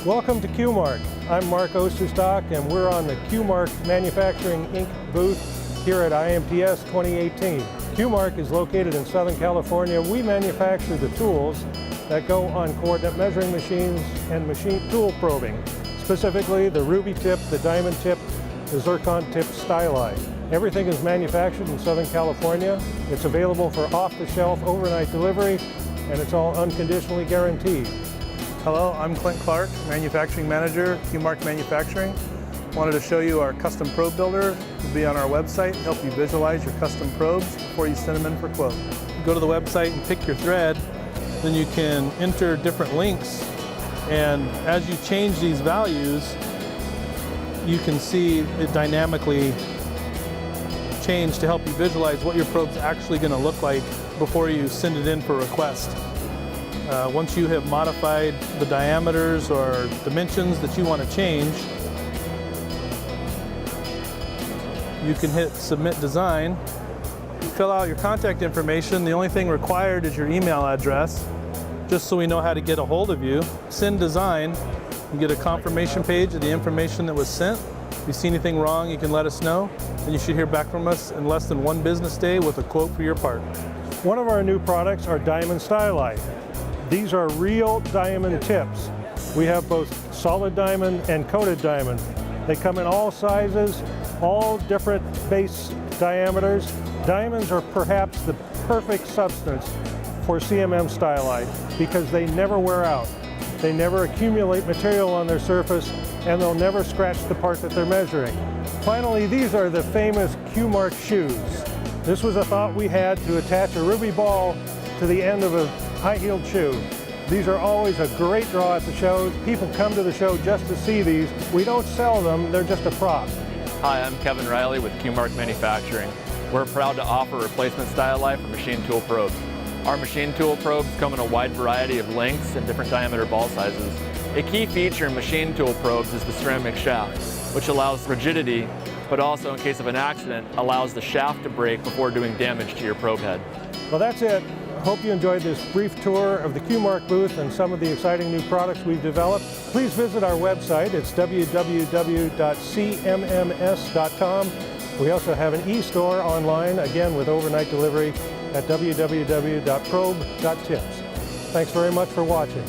Welcome to Q-Mark. I'm Mark Osterstock, and we're on the Q-Mark Manufacturing Inc. booth here at IMTS 2018. Q-Mark is located in Southern California. We manufacture the tools that go on coordinate measuring machines and machine tool probing, specifically the ruby tip, the diamond tip, the zircon tip styli. Everything is manufactured in Southern California. It's available for off-the-shelf overnight delivery, and it's all unconditionally guaranteed. Hello, I'm Clint Clark, Manufacturing Manager, Q-Mark Manufacturing. Wanted to show you our custom probe builder. It'll be on our website, help you visualize your custom probes before you send them in for quote. Go to the website and pick your thread, then you can enter different links, and as you change these values, you can see it dynamically change to help you visualize what your probe's actually going to look like before you send it in for request. Once you have modified the diameters or dimensions that you want to change, you can hit Submit Design. Fill out your contact information. The only thing required is your email address, just so we know how to get a hold of you. Send Design. You get a confirmation page of the information that was sent. If you see anything wrong, you can let us know, and you should hear back from us in less than 1 business day with a quote for your part. One of our new products are diamond styli. These are real diamond tips. We have both solid diamond and coated diamond. They come in all sizes, all different base diameters. Diamonds are perhaps the perfect substance for CMM styli because they never wear out. They never accumulate material on their surface, and they'll never scratch the part that they're measuring. Finally, these are the famous Q-Mark shoes. This was a thought we had to attach a ruby ball to the end of a high-heeled shoe. These are always a great draw at the shows. People come to the show just to see these. We don't sell them, they're just a prop. Hi, I'm Kevin Riley with Q-Mark Manufacturing. We're proud to offer replacement styli for machine tool probes. Our machine tool probes come in a wide variety of lengths and different diameter ball sizes. A key feature in machine tool probes is the ceramic shaft, which allows rigidity, but also in case of an accident, allows the shaft to break before doing damage to your probe head. Well, that's it. I hope you enjoyed this brief tour of the Q-Mark booth and some of the exciting new products we've developed. Please visit our website. It's www.cmms.com. We also have an e-store online, again with overnight delivery, at www.probe.tips. Thanks very much for watching.